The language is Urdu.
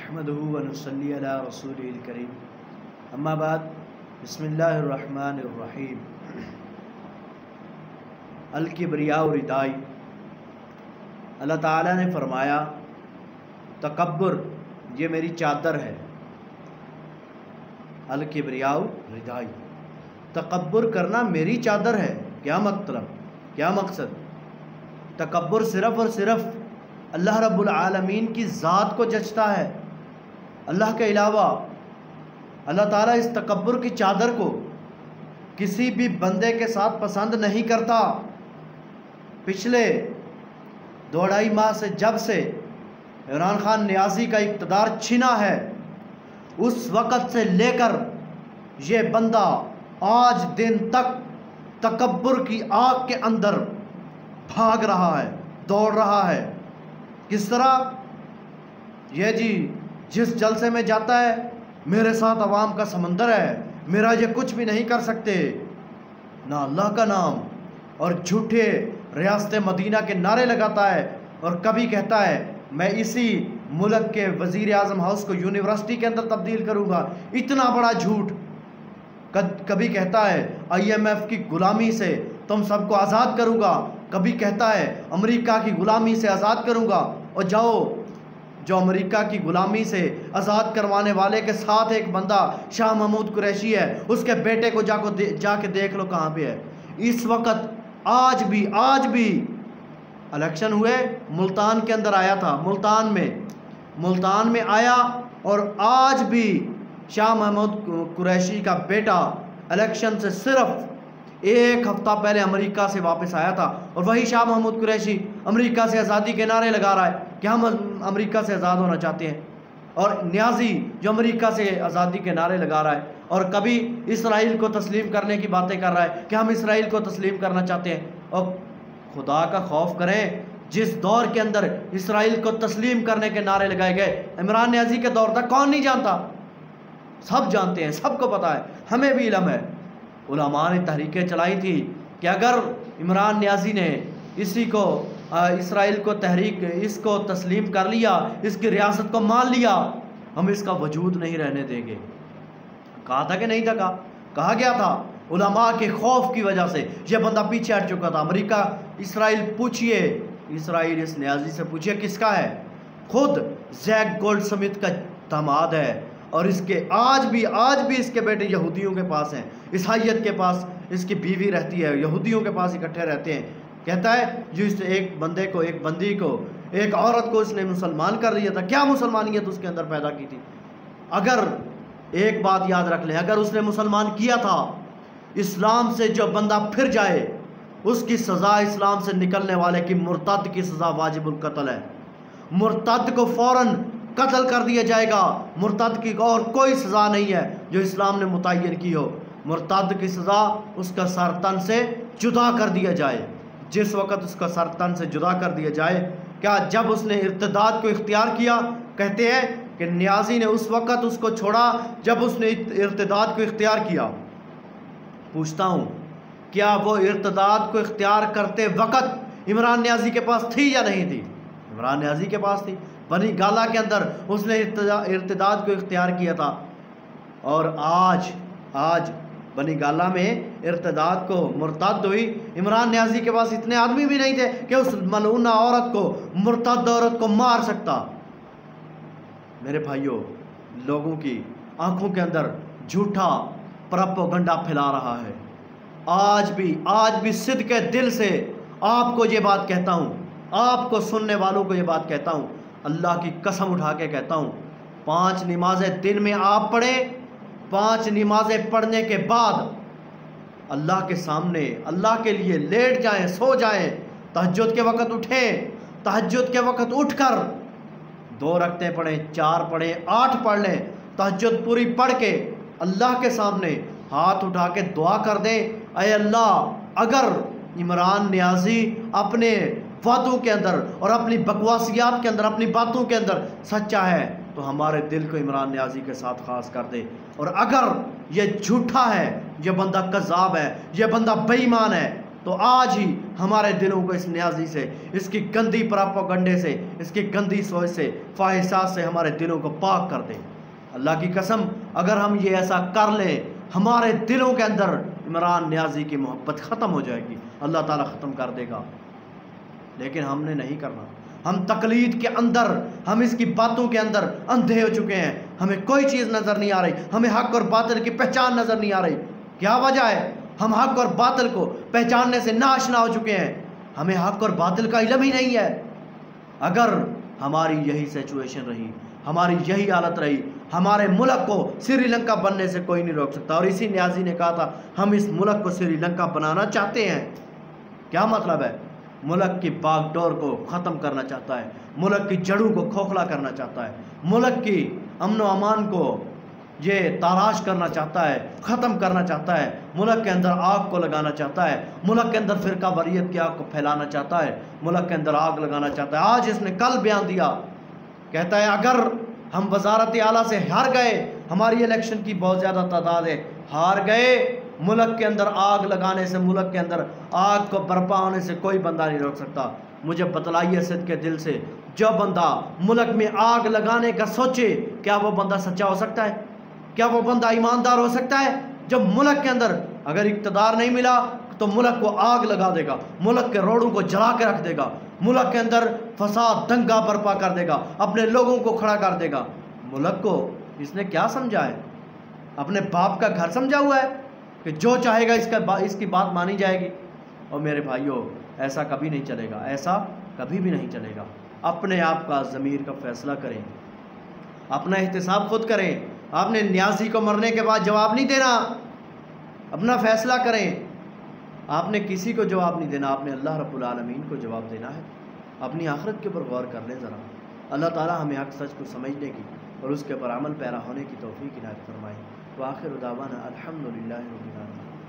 نحمده ونصلي على رسوله الكريم اما بعد بسم اللہ الرحمن الرحیم الکبریاء ردائی۔ اللہ تعالیٰ نے فرمایا تکبر یہ میری چادر ہے۔ الکبریاء ردائی، تکبر کرنا میری چادر ہے۔ کیا مطلب، کیا مقصد؟ تکبر صرف اور صرف اللہ رب العالمین کی ذات کو جچتا ہے۔ اللہ کے علاوہ اللہ تعالیٰ اس تکبر کی چادر کو کسی بھی بندے کے ساتھ پسند نہیں کرتا۔ پچھلے 2.5 ماہ سے جب سے عمران خان نیازی کا اقتدار چھنا ہے، اس وقت سے لے کر یہ بندہ آج دن تک تکبر کی آگ کے اندر بھاگ رہا ہے، دوڑ رہا ہے۔ کس طرح؟ یہ جی جس جلسے میں جاتا ہے میرے ساتھ عوام کا سمندر ہے، میرا یہ کچھ بھی نہیں کر سکتے، نہ اللہ کا نام، اور جھوٹے ریاست مدینہ کے نعرے لگاتا ہے، اور کبھی کہتا ہے میں اسی ملک کے وزیر اعظم ہاؤس کو یونیورسٹی کے اندر تبدیل کروں گا۔ اتنا بڑا جھوٹ۔ کبھی کہتا ہے IMF کی غلامی سے تم سب کو آزاد کروں گا، کبھی کہتا ہے امریکہ کی غلامی سے آزاد کروں گا۔ اور جاؤ، جو امریکہ کی غلامی سے آزاد کروانے والے کے ساتھ ایک بندہ شاہ محمود قریشی ہے، اس کے بیٹے کو جا کے دیکھ لو کہاں پہ ہے۔ اس وقت آج بھی الیکشن ہوئے، ملتان کے اندر آیا تھا، ملتان میں آیا، اور آج بھی شاہ محمود قریشی کا بیٹا الیکشن سے صرف 1 ہفتہ پہلے امریکہ سے واپس آیا تھا، اور وہی شاہ محمود قریشی امریکہ سے آزادی کے نعرے لگا رہا ہے کہ ہم امریکہ سے آزاد ہونا چاہتے ہیں، اور نیازی جو امریکہ سے آزادی کے نعرے لگا رہا ہے، اور کبھی اسرائیل کو تسلیم کرنے کی باتیں کر رہا ہے کہ ہم اسرائیل کو تسلیم کرنا چاہتے ہیں۔ اور خدا کا خوف کریں، جس دور کے اندر اسرائیل کو تسلیم کرنے کے نعرے لگائے گئے، عمران نیازی کے دور تک کون نہیں جانتا؟ سب جانتے ہیں، سب کو پتا ہے، ہمیں بھی علم ہے۔ علماء نے تحریکیں چلائی تھی کہ اگر عمران نیازی نے اسرائیل کو اس کو تسلیم کر لیا، اس کی ریاست کو مان لیا، ہم اس کا وجود نہیں رہنے دیں گے۔ کہا تھا کہ نہیں تھا؟ کہا گیا تھا۔ علماء کے خوف کی وجہ سے یہ بندہ پیچھے ہٹ چکا تھا۔ امریکہ اسرائیل اس نیازی سے پوچھئے کس کا ہے؟ خود زیک گولڈ سمتھ کا داماد ہے، اور اس کے آج بھی اس کے بیٹے یہودیوں کے پاس ہیں، عیسائیت کے پاس اس کی بیوی رہتی ہے، یہودیوں کے پاس اکٹھے رہتے ہیں۔ کہتا ہے جو اس ایک بندی کو ایک عورت کو اس نے مسلمان کر دیا تھا، کیا مسلمانیت اس کے اندر پیدا کی تھی؟ اگر ایک بات یاد رکھ لیں، اگر اس نے مسلمان کیا تھا، اسلام سے جو بندہ پھر جائے اس کی سزا اسلام سے نکلنے والے کی مرتد کی سزا واجب القتل ہے۔ مرتد کو فوراً قتل کر دیا جائے گا۔ مرتد کی اور کوئی سزا نہیں ہے جو اسلام نے متعین کی ہو۔ مرتد کی سزا اس کا سر تن سے جدا کر دیا جائے۔ جس وقت اس کا سر تن سے جدا کر دیا جائے، کیا جب اس نے ارتداد کو اختیار کیا؟ کہتے ہیں کہ نیازی نے اس وقت اس کو چھوڑا جب اس نے ارتداد کو اختیار کیا۔ پوچھتا ہوں، کیا وہ ارتداد کو اختیار کرتے وقت عمران نیازی کے پاس تھی یا نہیں تھی؟ عمران نیازی کے پاس تھی۔ بنی گالا کے اندر اس نے ارتداد کو اختیار کیا تھا، اور آج بنی گالا میں ارتداد کو مرتد ہوئی۔ عمران نیازی کے پاس اتنے آدمی بھی نہیں تھے کہ اس ملعونہ عورت کو، مرتد عورت کو مار سکتا۔ میرے بھائیوں، لوگوں کی آنکھوں کے اندر جھوٹا پروپیگنڈا پھیلا رہا ہے۔ آج بھی صدق دل سے آپ کو یہ بات کہتا ہوں، آپ کو سننے والوں کو یہ بات کہتا ہوں، اللہ کی قسم اٹھا کے کہتا ہوں، 5 نمازیں دن میں آپ پڑھیں، 5 نمازیں پڑھنے کے بعد اللہ کے سامنے اللہ کے لیے لیٹ جائیں، سو جائیں، تہجد کے وقت اٹھیں، تہجد کے وقت اٹھ کر 2 رکعتیں پڑھیں، 4 پڑھیں، 8 پڑھ لیں، تہجد پوری پڑھ کے اللہ کے سامنے ہاتھ اٹھا کے دعا کر دیں، اے اللہ، اگر عمران نیازی اپنے وعدوں کے اندر اور اپنی بکواسیات کے اندر، اپنی باتوں کے اندر سچا ہے تو ہمارے دل کو عمران نیازی کے ساتھ خاص کر دے، اور اگر یہ جھوٹا ہے، یہ بندہ کذاب ہے، یہ بندہ بے ایمان ہے، تو آج ہی ہمارے دلوں کو اس نیازی سے، اس کی گندی پراپوگنڈے سے، اس کی گندی سوچ سے، خواہشات سے ہمارے دلوں کو پاک کر دیں۔ اللہ کی قسم اگر ہم یہ ایسا کر لیں، ہمارے دلوں کے اندر عمران نیازی کی محبت ختم ہو جائے گی، اللہ تعالیٰ ختم کر دے گا۔ لیکن ہم نے نہیں کرنا، ہم تقلید کے اندر، ہم اس کی باتوں کے اندر اندھے ہو چکے ہیں، ہمیں کوئی چیز نظر نہیں آ رہی، ہمیں حق اور باطل کی پہچان نظر نہیں آ رہی۔ کیا وجہ ہے؟ ہم حق اور باطل کو پہچاننے سے ناآشنا ہو چکے ہیں، ہمیں حق اور باطل کا علم ہی نہیں ہے۔ اگر ہماری یہی سچویشن رہی، ہماری یہی حالت رہی، ہمارے ملک کو سری لنکا بننے سے کوئی نہیں روک سکتا۔ اور اسی نیازی نے کہا تھا ہم اس ملک کو سری لنکا بنانا چاہتے ہیں۔ کیا مطلب ہے؟ ملک کی باغ ڈور کو ختم کرنا چاہتا ہے، ملک کی جڑوں کو کھوکھلا کرنا چاہتا ہے، ملک کی امن و امان کو یہ تاراش کرنا چاہتا ہے، ختم کرنا چاہتا ہے، ملک کے اندر آگ کو لگانا چاہتا ہے، ملک کے اندر فرقہ واریت کی آگ کو پھیلانا چاہتا ہے، ملک کے اندر آگ لگانا چاہتا ہے۔ آج اس نے کل بیان دیا، کہتا ہے اگر ہم وزارت اعلیٰ سے ہار گئے، ہماری الیکشن کی بہت زیادہ تعداد ہے، ہار گئے، ملک کے اندر آگ لگانے سے، ملک کے اندر آگ کو برپا ہونے سے کوئی بندہ نہیں روک سکتا۔ مجھے بتلائیے صدق کے دل سے، جو بندہ ملک میں آگ لگانے کا سوچے، کیا وہ بندہ سچا ہو سکتا ہے؟ کیا وہ بندہ ایماندار ہو سکتا ہے؟ جب ملک کے اندر اگر اقتدار نہیں ملا تو ملک کو آگ لگا دے گا، ملک کے روڈوں کو جلا کے رکھ دے گا، ملک کے اندر فساد دنگا برپا کر دے گا، اپنے لوگوں کو کھڑا کر دے گا۔ ملک کو اس نے کیا سمجھا ہے؟ اپنے باپ کا گھر سمجھا ہوا ہے کہ جو چاہے گا اس کی بات مانی جائے گی؟ اور میرے بھائیوں، ایسا کبھی نہیں چلے گا، ایسا کبھی بھی نہیں چلے گا۔ اپنے آپ کا ضمیر کا فیصلہ کریں، اپنا احتساب خود کریں۔ آپ نے نیازی کو مرنے کے بعد جواب نہیں دینا، اپنا فیصلہ کریں۔ آپ نے کسی کو جواب نہیں دینا، آپ نے اللہ رب العالمین کو جواب دینا ہے۔ اپنی آخرت کے اوپر غور کر لیں ذرا۔ اللہ تعالیٰ ہمیں حق سچ کو سمجھنے کی اور اس کے پر عمل پیرا ہونے کی توفیق عنایت فرمائے۔ وآخر دعوانا الحمدللہ رب العالمین۔